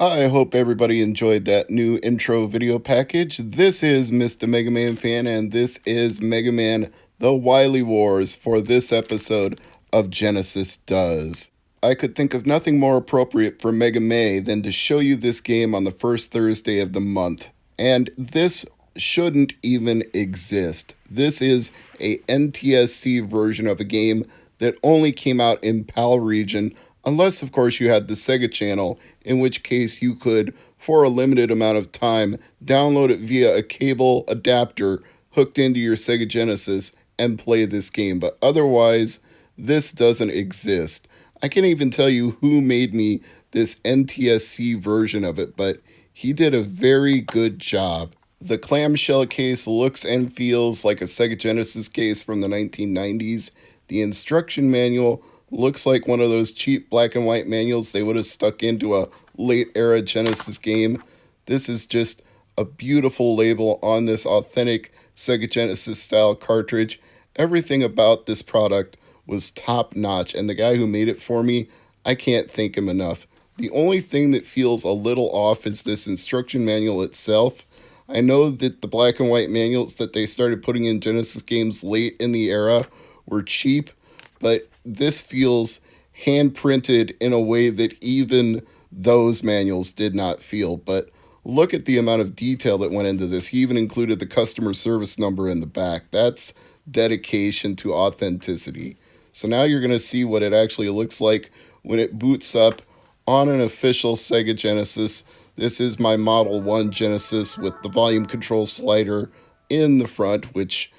I hope everybody enjoyed that new intro video package. This is Mr. MegaManFan, and this is Mega Man The Wily Wars for this episode of Genesis Does. I could think of nothing more appropriate for Mega May than to show you this game on the first Thursday of the month. And this shouldn't even exist. This is a NTSC version of a game that only came out in PAL region, unless of course you had the Sega channel, in which case you could, for a limited amount of time, download it via a cable adapter hooked into your Sega Genesis and play this game. But otherwise, this doesn't exist. I can't even tell you who made me this NTSC version of it, but he did a very good job. The clamshell case looks and feels like a Sega Genesis case from the 1990s. The instruction manual looks like one of those cheap black and white manuals they would have stuck into a late era Genesis game. This is just a beautiful label on this authentic Sega Genesis style cartridge. Everything about this product was top notch, and the guy who made it for me, I can't thank him enough. The only thing that feels a little off is this instruction manual itself. I know that the black and white manuals that they started putting in Genesis games late in the era were cheap, but this feels hand printed in a way that even those manuals did not feel. But look at the amount of detail that went into this. He even included the customer service number in the back. That's dedication to authenticity. So now you're going to see what it actually looks like when it boots up on an official Sega Genesis. This is my Model 1 Genesis with the volume control slider in the front, which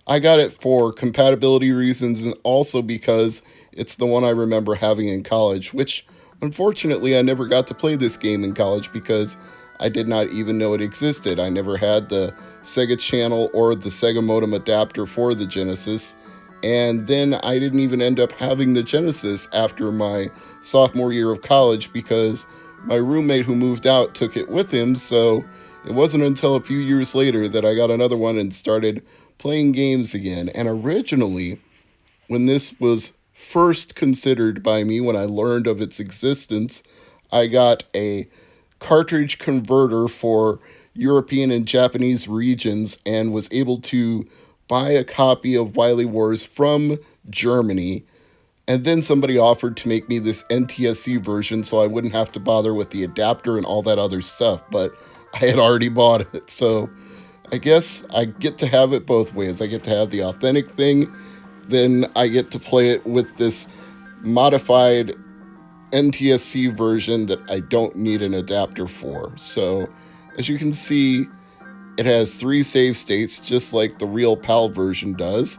I got it for compatibility reasons and also because it's the one I remember having in college, which unfortunately I never got to play this game in college because I did not even know it existed. I never had the Sega channel or the Sega modem adapter for the Genesis. And then I didn't even end up having the Genesis after my sophomore year of college because my roommate who moved out took it with him. So it wasn't until a few years later that I got another one and started playing games again. And originally, when this was first considered by me, when I learned of its existence, I got a cartridge converter for European and Japanese regions and was able to buy a copy of Wily Wars from Germany. And then somebody offered to make me this NTSC version so I wouldn't have to bother with the adapter and all that other stuff, but I had already bought it. So I guess I get to have it both ways. I get to have the authentic thing, then I get to play it with this modified NTSC version that I don't need an adapter for. So as you can see, it has 3 save states just like the real PAL version does.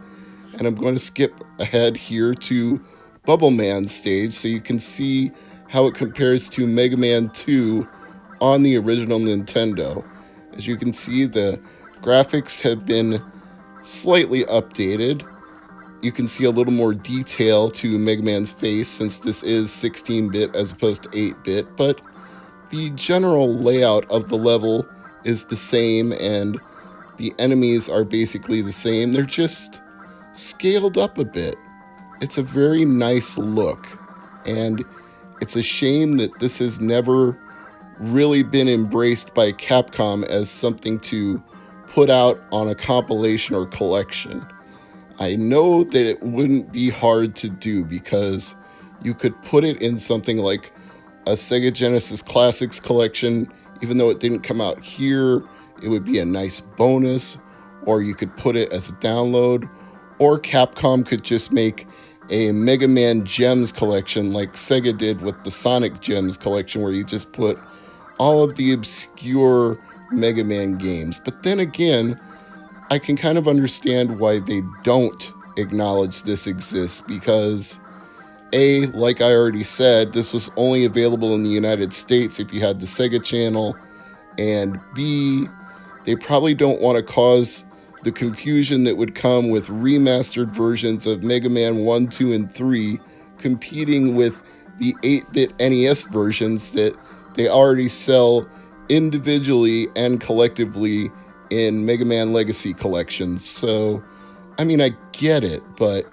And I'm going to skip ahead here to Bubble Man stage so you can see how it compares to Mega Man 2 on the original Nintendo. As you can see, the graphics have been slightly updated. You can see a little more detail to Mega Man's face since this is 16-bit as opposed to 8-bit, but the general layout of the level is the same and the enemies are basically the same. They're just scaled up a bit. It's a very nice look, and it's a shame that this has never really been embraced by Capcom as something to put out on a compilation or collection. I know that it wouldn't be hard to do because you could put it in something like a Sega Genesis Classics collection. Even though it didn't come out here, it would be a nice bonus, or you could put it as a download, or Capcom could just make a Mega Man Gems collection like Sega did with the Sonic Gems collection, where you just put all of the obscure Mega Man games. But then again, I can kind of understand why they don't acknowledge this exists because A, like I already said, this was only available in the United States if you had the Sega channel, and B, they probably don't want to cause the confusion that would come with remastered versions of Mega Man 1, 2, and 3 competing with the 8-bit NES versions that they already sell individually and collectively in Mega Man Legacy collections. So, I mean, I get it, but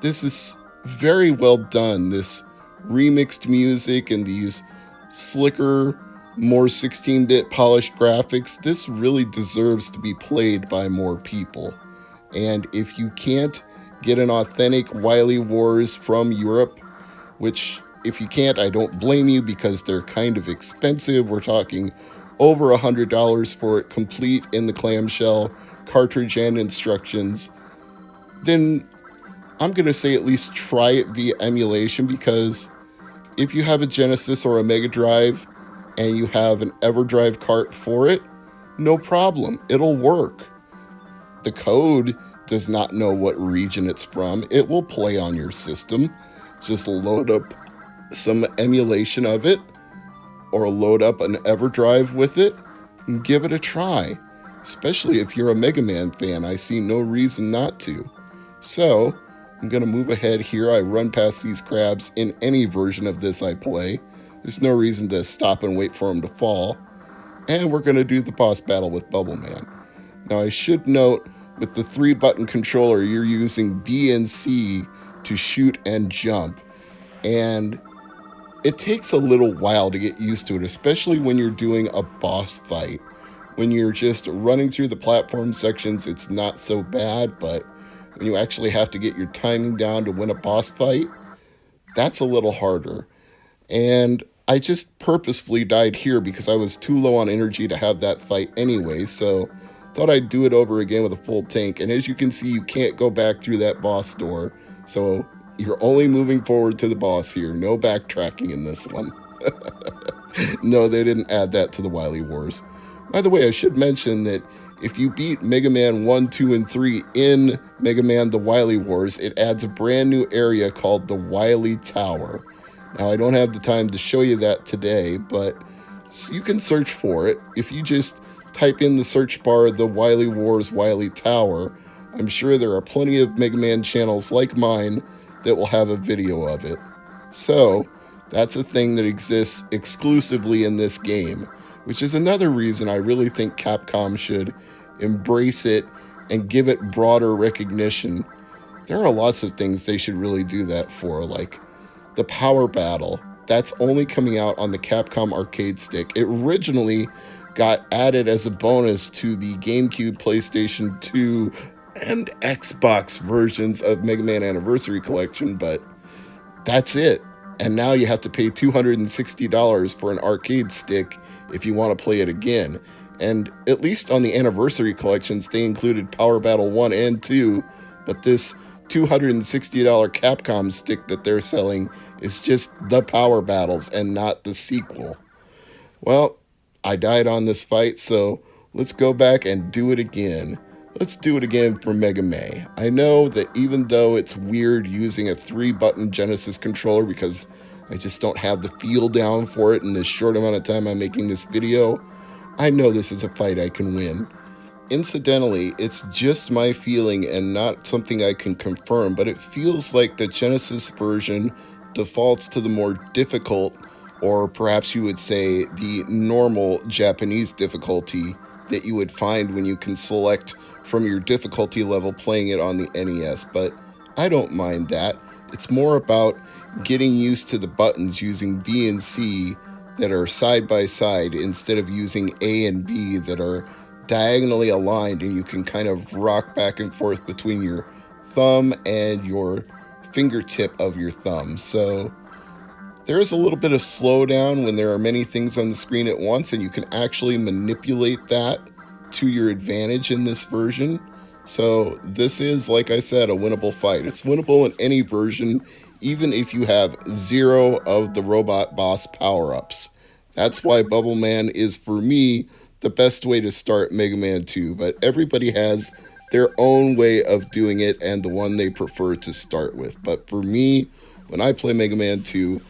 this is very well done. This remixed music and these slicker more 16-bit polished graphics. This really deserves to be played by more people. And if you can't get an authentic Wily Wars from Europe, which if you can't, I don't blame you because they're kind of expensive. We're talking over $100 for it, complete in the clamshell, cartridge, and instructions. Then I'm going to say at least try it via emulation, because if you have a Genesis or a Mega Drive and you have an EverDrive cart for it, no problem. It'll work. The code does not know what region it's from. It will play on your system. Just load up some emulation of it or load up an EverDrive with it and give it a try. Especially if you're a Mega Man fan, I see no reason not to. So, I'm going to move ahead here. I run past these crabs in any version of this I play. There's no reason to stop and wait for them to fall. And we're going to do the boss battle with Bubble Man. Now, I should note, with the 3-button controller, you're using B and C to shoot and jump. And it takes a little while to get used to it, especially when you're doing a boss fight. When you're just running through the platform sections, it's not so bad, but when you actually have to get your timing down to win a boss fight, that's a little harder. And I just purposefully died here because I was too low on energy to have that fight anyway, so thought I'd do it over again with a full tank. And as you can see, you can't go back through that boss door, so you're only moving forward to the boss here. No backtracking in this one. No, they didn't add that to the Wily Wars. By the way, I should mention that if you beat Mega Man 1, 2, and 3 in Mega Man The Wily Wars, it adds a brand new area called the Wily Tower. Now, I don't have the time to show you that today, but you can search for it. If you just type in the search bar The Wily Wars Wily Tower, I'm sure there are plenty of Mega Man channels like mine that will have a video of it. So, that's a thing that exists exclusively in this game, which is another reason I really think Capcom should embrace it and give it broader recognition. There are lots of things they should really do that for, like the Power Battle. That's only coming out on the Capcom arcade stick. It originally got added as a bonus to the GameCube, PlayStation 2, and Xbox versions of Mega Man Anniversary Collection, but that's it. And now you have to pay $260 for an arcade stick if you want to play it again. And at least on the Anniversary Collections, they included Power Battle 1 and 2, but this $260 Capcom stick that they're selling is just the Power Battles and not the sequel. Well, I died on this fight, so let's go back and do it again. Let's do it again for Mega Man. I know that even though it's weird using a 3-button Genesis controller because I just don't have the feel down for it in this short amount of time I'm making this video, I know this is a fight I can win. Incidentally, it's just my feeling and not something I can confirm, but it feels like the Genesis version defaults to the more difficult, or perhaps you would say the normal Japanese difficulty that you would find when you can select from your difficulty level playing it on the NES, but I don't mind that. It's more about getting used to the buttons using B and C that are side by side instead of using A and B that are diagonally aligned, and you can kind of rock back and forth between your thumb and your fingertip of your thumb. So there is a little bit of slowdown when there are many things on the screen at once, and you can actually manipulate that to your advantage in this version. So this is, like I said, a winnable fight. It's winnable in any version, even if you have 0 of the robot boss power-ups. That's why Bubble Man is, for me, the best way to start Mega Man 2, but everybody has their own way of doing it and the one they prefer to start with. But for me, when I play Mega Man 2,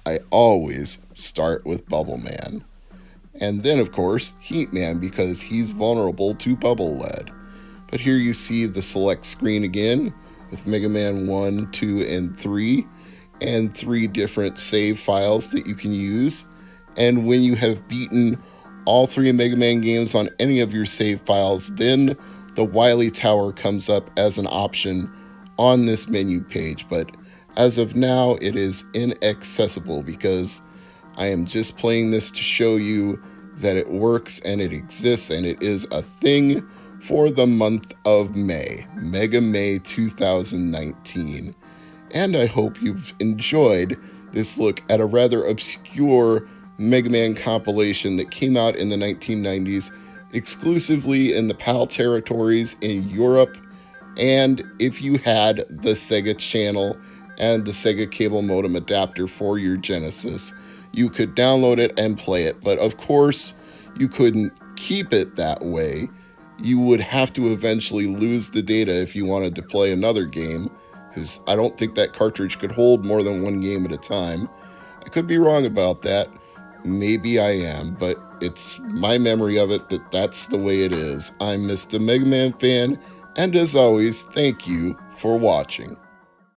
I always start with Bubble Man. And then, of course, Heat Man, because he's vulnerable to Bubble Lead. But here you see the select screen again with Mega Man 1, 2, and 3, and 3 different save files that you can use. And when you have beaten all 3 Mega Man games on any of your save files, then the Wily Tower comes up as an option on this menu page. But as of now, it is inaccessible because I am just playing this to show you that it works and it exists and it is a thing for the month of May, Mega May 2019. And I hope you've enjoyed this look at a rather obscure Mega Man compilation that came out in the 1990s exclusively in the PAL territories in Europe. And if you had the Sega Channel and the Sega cable modem adapter for your Genesis, you could download it and play it. But of course, you couldn't keep it that way. You would have to eventually lose the data if you wanted to play another game, because I don't think that cartridge could hold more than one game at a time. I could be wrong about that. Maybe I am, but it's my memory of it that that's the way it is. I'm Mr. Mega Man Fan, and as always, thank you for watching.